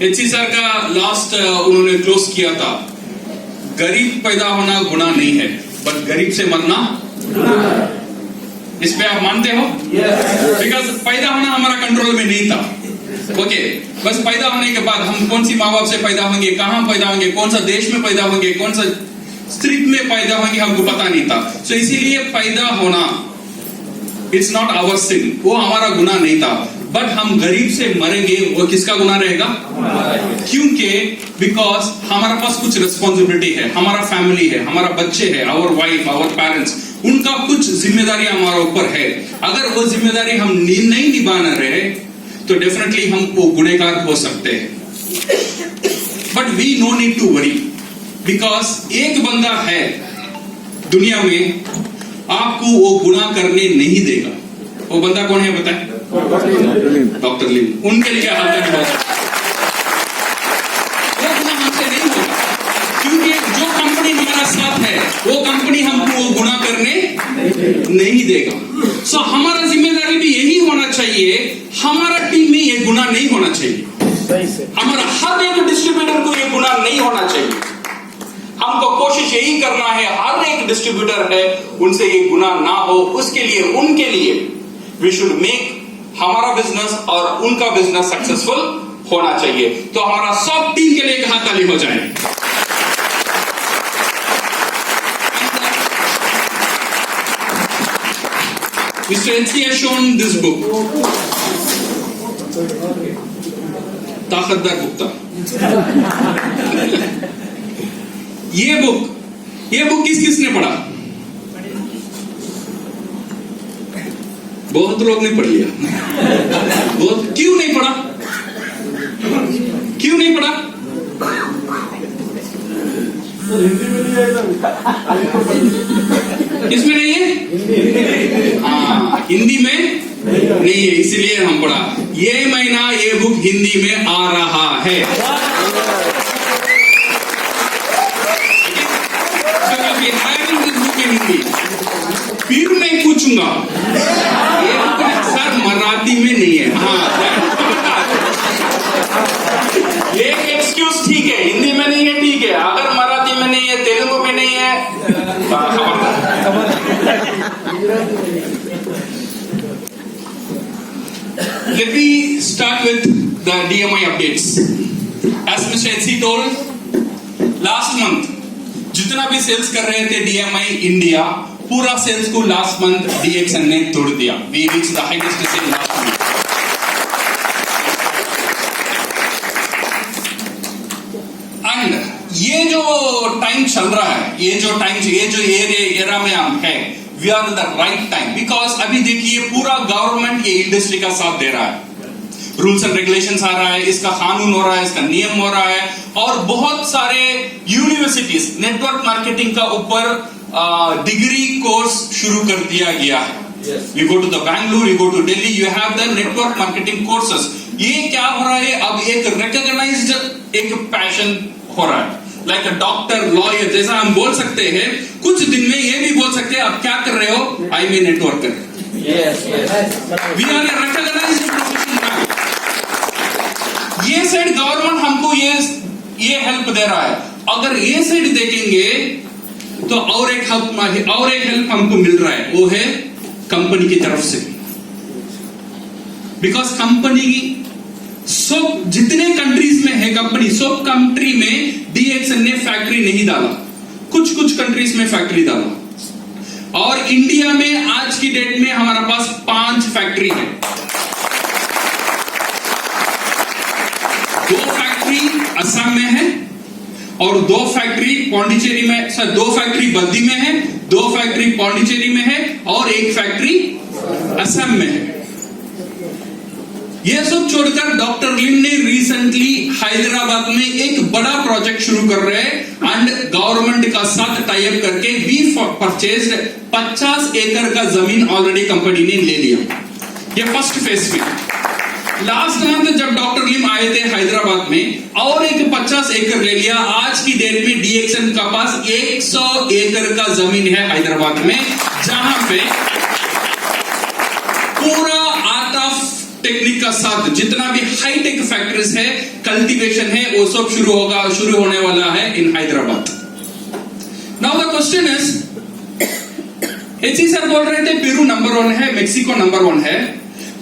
HC sir का last उन्होंने close किया था, गरीब पैदा होना गुनाह नहीं है, बट गरीब से मरना। इस पे आप मानते हो? बिकॉज पैदा होना हमारा कंट्रोल में नहीं था। ओके, बस पैदा होने के बाद हम कौन सी माँ बाप से पैदा होंगे, कहां पैदा होंगे, कौन सा देश में पैदा होंगे, कौन सा स्ट्रीट में पैदा होंगे, हमको पता नहीं था। सो इसीलिए पैदा होना इट्स नॉट आवर सिन, वो हमारा गुनाह नहीं था। बट हम गरीब से मरेंगे, वो किसका गुनाह रहेगा? क्योंकि बिकॉज हमारा पास कुछ रिस्पॉन्सिबिलिटी है, हमारा फैमिली है, हमारा बच्चे है, आवर वाइफ, आवर पेरेंट्स, उनका कुछ जिम्मेदारी हमारा ऊपर है। अगर वो जिम्मेदारी हम नहीं निभाना रहे तो डेफिनेटली हम वो गुनहगार हो सकते हैं। But we no need to worry, because एक बंदा है दुनिया में आपको वो गुनाह करने नहीं देगा। वो बंदा कौन है बताएं? डॉक्टर लिम। उनके लिए हाथ नहीं होगा, वो गुनाह हमसे नहीं होगा, क्योंकि जो कंपनी हमारा साथ है वो कंपनी हमको वो गुनाह करने नहीं देगा। सो हमारा जिम्मेदारी भी यही होना चाहिए, हमारा टीम में ये गुनाह नहीं होना चाहिए, हमारा हर एक डिस्ट्रीब्यूटर को ये गुनाह नहीं होना चाहिए। हमको कोशिश यही करना है हर एक डिस्ट्रीब्यूटर है उनसे ये गुनाह ना हो, उसके लिए उनके लिए वी शुड मेक हमारा बिजनेस और उनका बिजनेस सक्सेसफुल होना चाहिए। तो हमारा सब टीम के लिए एक हाथ ताली हो जाए। Mr. NC has shown this book, ताकतदार Gupta. ये बुक किसने पढ़ा? बहुत लोग ने पढ़ लिया। बहुत क्यों नहीं पढ़ा? क्यों नहीं पढ़ा? किसमें नहीं है? हाँ, हिंदी में नहीं है, इसलिए हम पढ़ा। ये महीना ये बुक हिंदी में आ रहा है। हिंदी फिर मैं पूछूंगा, ये सर मराठी में नहीं है। हाँ, ये एक्सक्यूज ठीक है, हिंदी में नहीं है ठीक है, अगर मराठी में नहीं है, तेलुगु में नहीं है, let me start with the DMI updates. As Mr. NC told, last month जितना भी सेल्स कर रहे थे DMI इंडिया, पूरा सेल्स को लास्ट मंथ DXN ने तोड़ दिया। We reached the highest sale last month. And ये जो टाइम चल रहा है, ये जो एरा में हम है, we are in the right time, because अभी देखिए पूरा गवर्नमेंट ये इंडस्ट्री का साथ दे रहा है। रूल्स एंड रेगुलेशंस आ रहा है, इसका कानून हो रहा है, इसका नियम हो रहा है, और बहुत सारे यूनिवर्सिटीज नेटवर्क मार्केटिंग का ऊपर डिग्री कोर्स शुरू कर दिया गया है। You go to the Bangalore, you go to Delhi, you have the network marketing courses. ये क्या हो रहा है? अब एक रिकॉग्नाइज्ड एक पैशन हो रहा है, लाइक अ डॉक्टर, लॉयर, जैसा हम बोल सकते हैं। कुछ दिन में ये भी बोल सकते हैं, आप क्या कर रहे हो? I am a networker. We are a recognized profession now. ये साइड गवर्नमेंट हमको ये हेल्प दे रहा है। अगर ये साइड देखेंगे तो और एक हेल्प हमको मिल रहा है, वो है कंपनी की तरफ से। बिकॉज कंपनी सब जितने कंट्रीज में है कंपनी, सब कंट्री में DXN ने फैक्ट्री नहीं डाला, कुछ कंट्रीज में फैक्ट्री डाला। और इंडिया में आज की डेट में हमारा पास 5 फैक्ट्री है। 2 फैक्ट्री असम में है और 2 फैक्ट्री पौंडीचेरी में, सर 2 फैक्ट्री बद्दी में है, 2 फैक्ट्री पौंडीचेरी में है और 1 फैक्ट्री असम में है। यह सब छोड़कर डॉक्टर लिम ने रिसेंटली हैदराबाद में एक बड़ा प्रोजेक्ट शुरू कर रहे हैं एंड गवर्नमेंट का साथ टाई अप करके वी परचेज्ड 50 एकड़ का जमीन ऑलरेडी कंपनी ने ले लिया। ये फर्स्ट फेज में। लास्ट मंथ जब डॉक्टर लिम आए थे हैदराबाद में और एक 50 एकड़ ले लिया। आज की डेट में DXN का पास 100 एकड़ का जमीन है हैदराबाद में, जहां पे पूरा आर्ट ऑफ टेक्निक का साथ जितना भी हाईटेक फैक्ट्रीज है, कल्टीवेशन है, वो सब शुरू होने वाला है in Hyderabad. Now the question is, HE sir बोल रहे थे पेरू नंबर 1 है, मेक्सिको नंबर 1 है,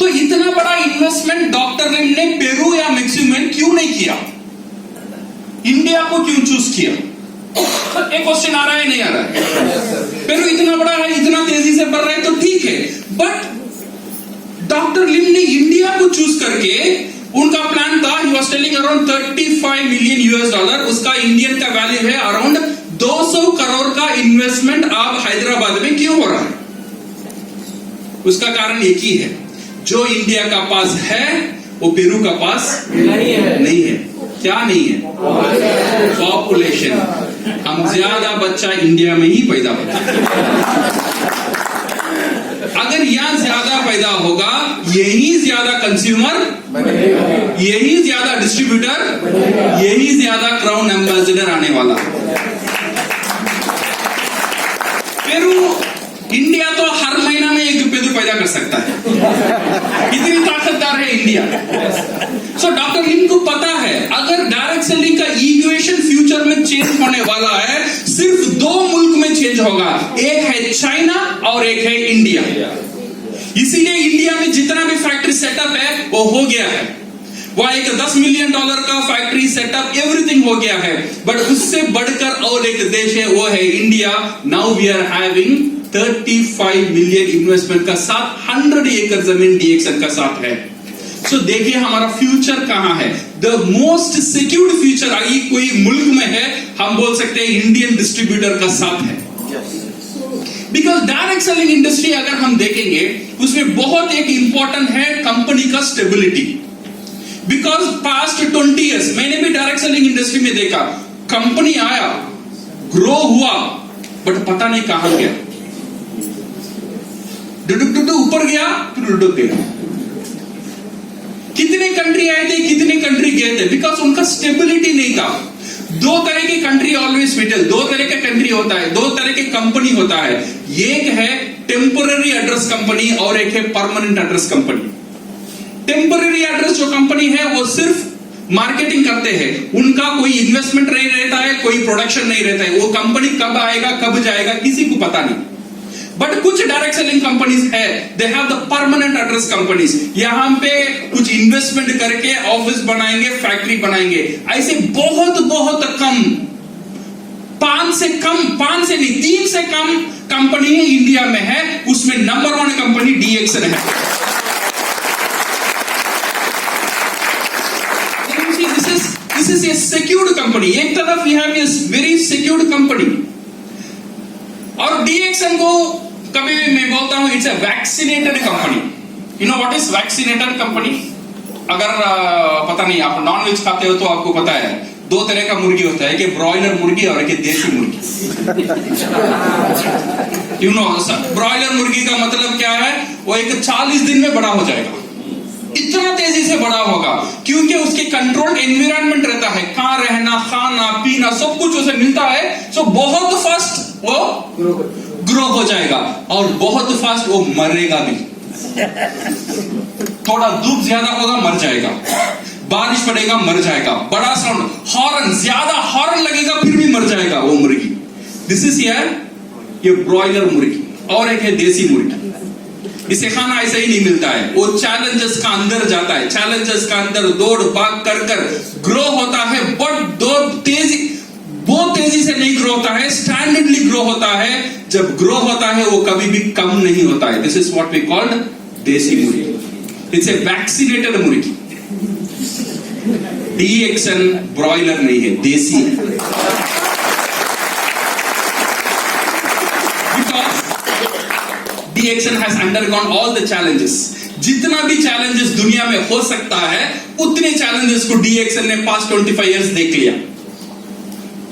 तो इतना बड़ा इन्वेस्टमेंट डॉक्टर लिम ने पेरू या मेक्सिको में क्यों नहीं किया? इंडिया को क्यों चूज किया? एक क्वेश्चन आ रहा है, नहीं आ रहा है? पेरू इतना बड़ा है, इतना तेजी से बढ़ रहा है, तो ठीक है, बट डॉक्टर लिम ने इंडिया को चूज करके, उनका प्लान था, he was telling around 35 million US dollar, उसका इंडियन का वैल्यू है अराउंड 200 करोड़ का इन्वेस्टमेंट अब हैदराबाद में क्यों हो रहा है? उसका कारण एक ही है, जो इंडिया का पास है वो पेरू का पास नहीं है। क्या नहीं है? पॉपुलेशन। हम ज्यादा बच्चा इंडिया में ही पैदा होता है। अगर यहां ज्यादा पैदा होगा, यही ज्यादा कंज्यूमर, यही ज्यादा डिस्ट्रीब्यूटर, यही ज्यादा क्राउन एम्बेसडर आने वाला। पेरू, इंडिया तो हर महीना में एक पेरू पैदा कर सकता है, इतनी ताकतदार है इंडिया। सो डॉक्टर लिम को पता है, अगर डायरेक्ट सेलिंग का इक्वेशन फ्यूचर में चेंज होने वाला है, सिर्फ 2 मुल्क में चेंज होगा, एक है चाइना और एक है इंडिया। इसीलिए इंडिया में जितना भी फैक्ट्री सेटअप है वो हो गया है, वहां एक $10 मिलियन का फैक्ट्री सेटअप, एवरीथिंग हो गया है। बट उससे बढ़कर और एक देश है, वो है India. Now we are having 35 million investment का साथ 100 एकड़ जमीन डीएक्सन का साथ है। सो देखिए हमारा फ्यूचर कहां है। The most secured future I कोई मुल्क में है, हम बोल सकते हैं इंडियन डिस्ट्रीब्यूटर का साथ है। बिकॉज डायरेक्ट सेलिंग इंडस्ट्री अगर हम देखेंगे, उसमें बहुत एक इंपॉर्टेंट है कंपनी का स्टेबिलिटी। बिकॉज पास्ट 20 इयर्स मैंने भी डायरेक्ट सेलिंग इंडस्ट्री में देखा, कंपनी आया, ग्रो हुआ, बट पता नहीं कहां गया, डुडुक ऊपर गया फिर डुडुक गया। कितने कंट्री आए थे, कितने कंट्री गए थे, बिकॉज उनका स्टेबिलिटी नहीं था। 2 तरह की कंट्री ऑलवेज मिडल, 2 तरह का कंट्री होता है, 2 तरह के कंपनी होता है। एक है टेम्पररी एड्रेस कंपनी और एक है permanent address company. Temporary address जो कंपनी है वो सिर्फ मार्केटिंग करते हैं, उनका कोई इन्वेस्टमेंट नहीं रहता है, कोई प्रोडक्शन नहीं रहता है, वो कंपनी कब आएगा कब जाएगा किसी को पता नहीं। बट कुछ डायरेक्ट सेलिंग कंपनीज है, they have the permanent address companies, यहां पे कुछ इन्वेस्टमेंट करके ऑफिस बनाएंगे, फैक्ट्री बनाएंगे। ऐसे बहुत बहुत कम, 5 से नहीं 3 से कम कंपनी इंडिया में है, उसमें नंबर 1 कंपनी डीएक्सन है। This is a secured company, एक तरफ we have a very secured company. और डीएक्सन को कभी भी मैं बोलता हूं, it's a vaccinated company. You know what is vaccinated company? अगर पता नहीं, आप नॉनवेज खाते हो तो आपको पता है, 2 तरह का मुर्गी होता है, एक ब्रॉयलर मुर्गी और एक देसी मुर्गी। यू नो, ब्रॉयलर मुर्गी का मतलब क्या है? वो एक 40 दिन में बड़ा हो जाएगा, इतना तेजी से बड़ा होगा, क्योंकि उसके कंट्रोल्ड एनवायरनमेंट रहता है, कहां रहना, खाना पीना सब कुछ उसे मिलता है। सो बहुत फास्ट वो ग्रो हो जाएगा और बहुत फास्ट वो मरेगा भी। थोड़ा धूप ज्यादा होगा मर जाएगा, बारिश पड़ेगा मर जाएगा, बड़ा साउंड, हॉर्न, ज्यादा हॉर्न लगेगा फिर भी मर जाएगा वो मुर्गी। दिस इज ये ब्रॉयलर मुर्गी। और एक है देसी मुर्गी, इसे खाना ऐसे ही नहीं मिलता है, वो चैलेंजेस का अंदर जाता है, चैलेंजेस का अंदर दौड़ भाग कर ग्रो होता है, बट बहुत तेजी से नहीं ग्रो होता है, स्टैंडर्डली ग्रो होता है। जब ग्रो होता है वो कभी भी कम नहीं होता है। This is what we called desi murgi. It's a vaccinated मुर्गी। डीएक्सन ब्रॉयलर नहीं है, देसी है। Dixon has undergone all the challenges. जितना भी चैलेंजेस दुनिया में हो सकता है, उतने चैलेंजेस को डीएक्सन ने पास्ट 25 इयर्स देख लिया।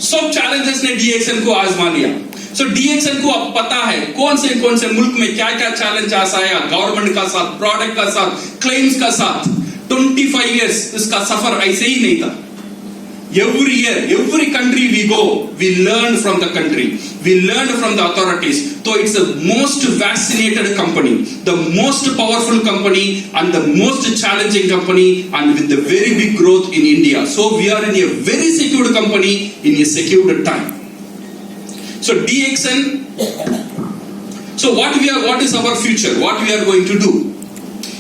सब चैलेंजेस ने डीएक्सन को आजमा लिया। सो डीएक्सन को अब पता है कौन से मुल्क में क्या क्या चैलेंज आ आया, गवर्नमेंट का साथ, प्रोडक्ट का साथ, क्लेम्स का साथ। 25 इयर्स इसका सफर ऐसे ही नहीं था। Every year, every country we go, we learn from the country. We learn from the authorities. So it's the most vaccinated company, the most powerful company, and the most challenging company, and with the very big growth in India. So we are in a very secured company in a secured time. So DXN. So what is our future? What we are going to do?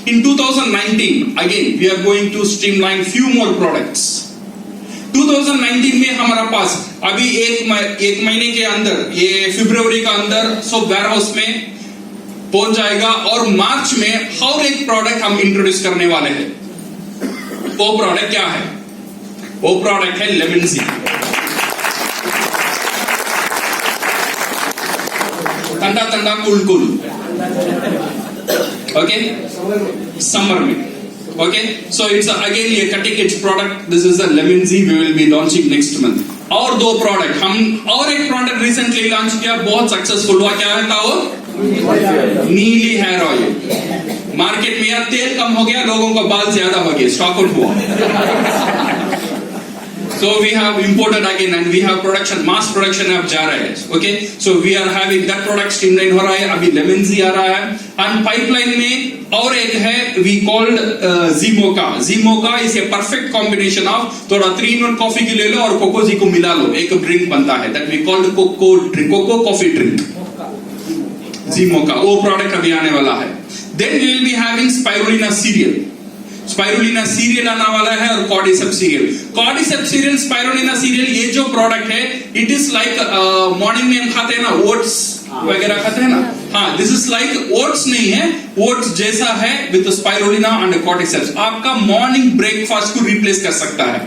In 2019, again, we are going to streamline few more products. 2019 में हमारा पास अभी एक महीने के अंदर, ये फरवरी का अंदर सब वेयर हाउस में पहुंच जाएगा, और मार्च में हर एक प्रोडक्ट हम इंट्रोड्यूस करने वाले हैं. वो प्रोडक्ट क्या है? वो प्रोडक्ट है लेमन जी. ठंडा ठंडा कूल कूल. ओके, समर में. Okay, so it's again a cutting edge product. This is a lemon Z we will be launching next month. और दो प्रोडक्ट हम, और एक प्रोडक्ट रिसेंटली लॉन्च किया, बहुत सक्सेसफुल हुआ. क्या है वो? नीली हेयर ऑयल. मार्केट में यार तेल कम हो गया, लोगों का बाल ज्यादा हो गया, स्टॉक आउट हुआ. So we have imported again and we have production, mass production अब जा रहा है. Okay, so we are having that product streamline हो रहा है. अभी lemon Z आ रहा है, and pipeline में और एक है we called Z-Mocha. Z-Mocha is a perfect combination of थोड़ा 3-in-1 कॉफी की ले लो और कोको जी को मिला लो, एक ड्रिंक बनता है. That we called cocoa coffee drink. Z-Mocha वो प्रोडक्ट अभी आने वाला है. Then we will be having spirulina cereal. Spirulina serial आने वाला है, और कॉर्डिसेप सीरियल. कॉर्डिसेप सीरियल, स्पाइरुलिना सीरियल, ये जो प्रोडक्ट है, इट इज लाइक मॉर्निंग में हम खाते हैं ना ओट्स वगैरह खाते हैं ना, हाँ, दिस इज लाइक ओट्स नहीं है, ओट्स जैसा है विद स्पाइरुलिना एंड कॉर्डिसेप. आपका मॉर्निंग ब्रेकफास्ट को रिप्लेस कर सकता है.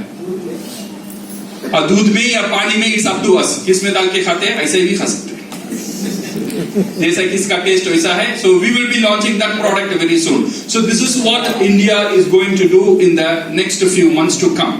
दूध में या पानी में, इट्स अप टू अस, किसमें डाल के खाते हैं, ऐसे भी खा सकते हैं, जैसा कि इसका टेस्ट वैसा है. So we will be launching that product very soon. So this is what India is going to do in the next few months to come.